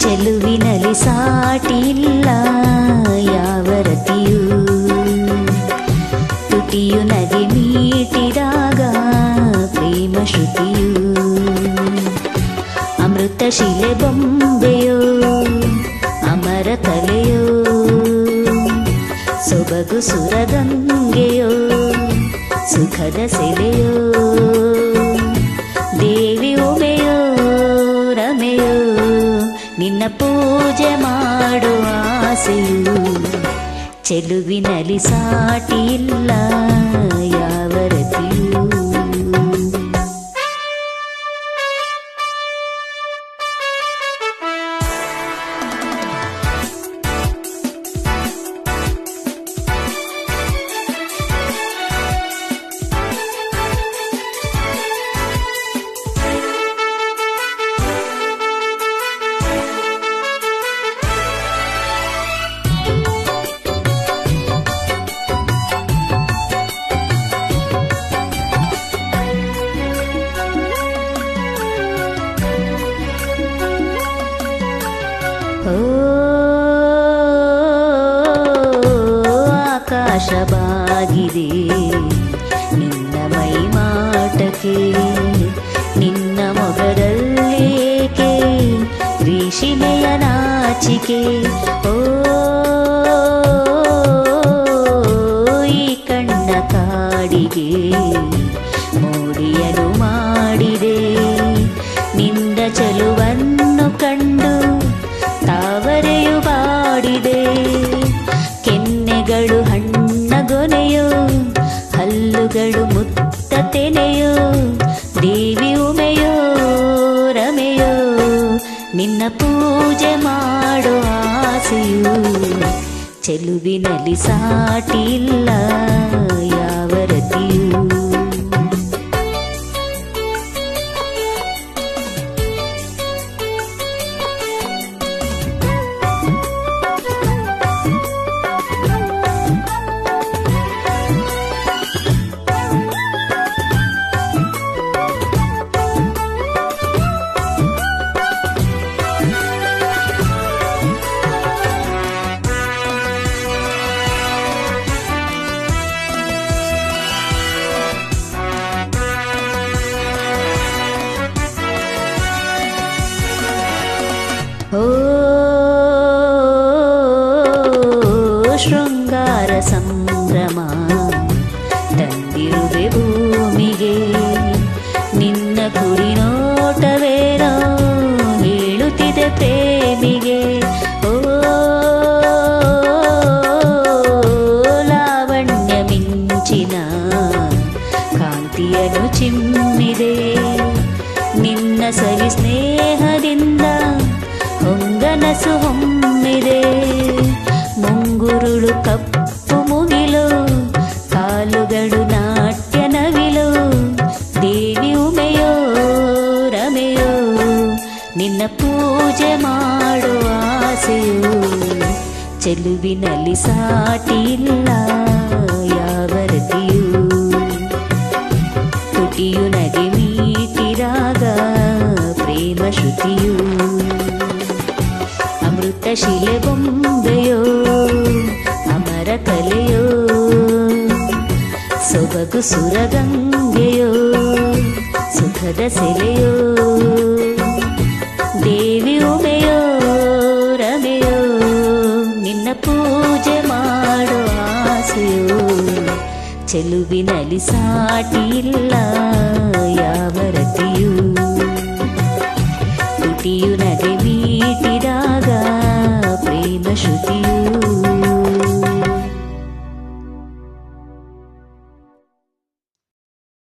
ಚೆಲುವಿನಲ್ಲಿ ಸಾಟಿಯಿಲ್ಲ ಯಾವ ರತಿಯೂ, ತುಟಿಯು ನಗೆ ಮೀಟಿದಾಗ ಪ್ರೇಮ ಶ್ರುತಿಯು, ಅಮೃತ ಶಿಲೆ ಬೊಂಬೆಯೋ ಅಮರ ಕಲೆಯೋ, ಸೊಬಗು ಸುರಗಂಗೆಯೋ ಸುಖದ ಸೆಲೆಯೋ, ದೇವಿ ಉಮೆಯೋ ರಮೆಯೋ ನಿನ್ನ ಪೂಜೆ ಮಾಡುವ ಆಸೆಯು, ಚೆಲುವಿನಲ್ಲಿ ಸಾಟಿಯಿಲ್ಲ ಯಾವ ರತಿಯೂ. ಆಕಾಶ ಬಾಗಿದೆ ನಿನ್ನ ಮೈ ಮಾಟಕ್ಕೆ, ನಿನ್ನ ಮೊಗದಲ್ಲೇಕೆ ರೇಷಿಮೆಯ ನಾಚಿಕೆ, ಓ ಈ ಕಣ್ಣ ಕಾಡಿಗೆ ಮೋಡಿಯನು ಮಾಡಿದೆ, ನಿಂದ ಚಲುವನ್ನು ಕಂಡು ತಾವರೆಯು ಬಾಡಿದೆ, ಕೆನ್ನೆಗಳು ಹಣ್ಣಗೊನೆಯೋ ಹಲ್ಲುಗಳು ಮುತ್ತ ತೆನೆಯೋ, ದೇವಿ ಉಮೆಯೋ ರಮೆಯೋ ನಿನ್ನ ಪೂಜೆ ಮಾಡುವ ಆಸೆಯು, ಚೆಲುವಿನಲ್ಲಿ ಸಾಟಿಯಿಲ್ಲ ಯಾವ ರತಿಯೂ. ಓ ಶೃಂಗಾರ ಸಂಭ್ರಮ ತಂದಿರುವೆ ಭೂಮಿಗೆ, ನಿನ್ನ ಕುಡಿ ನೋಟವೇನೋ ಹೇಳುತ್ತಿದೆ ಪ್ರೇಮಿಗೆ, ಓ ಲಾವಣ್ಯ ಮಿಂಚಿನ ಕಾಂತಿಯನ್ನು ಚಿಮ್ಮಿದೆ, ನಿನ್ನ ಸವಿ ಸ್ನೇಹದಿಂದ ಹೊಂಗನಸು ಹೊಮ್ಮಿದೆ, ಮುಂಗುರುಳು ಕಪ್ಪು ಮುಗಿಲು ಕಾಲುಗಳು ನಾಟ್ಯ ನವಿಲು, ದೇವಿ ಉಮೆಯೋ ರಮೆಯೋ ನಿನ್ನ ಪೂಜೆ ಮಾಡುವ ಆಸೆಯು, ಚೆಲುವಿನಲ್ಲಿ ಸಾಟಿಯಿಲ್ಲ ಯಾವ ರತಿಯೂ, ತುಟಿಯು ನಗೆ ಮೀಟಿದಾಗ ಪ್ರೇಮ ಶ್ರುತಿಯು, ಅಮೃತ ಶಿಲೆ ಬೊಂಬೆಯೋ ಅಮರ ಕಲೆಯೋ, ಸೊಬಗು ಸುರಗಂಗೆಯೋ ಸುಖದ ಸೆಲೆಯೋ, ದೇವಿ ಉಮೆಯೋ ರಮೆಯೋ ನಿನ್ನ ಪೂಜೆ ಮಾಡುವ ಆಸೆಯೋ, ಚೆಲುವಿನಲ್ಲಿ ಸಾಟಿಯಿಲ್ಲ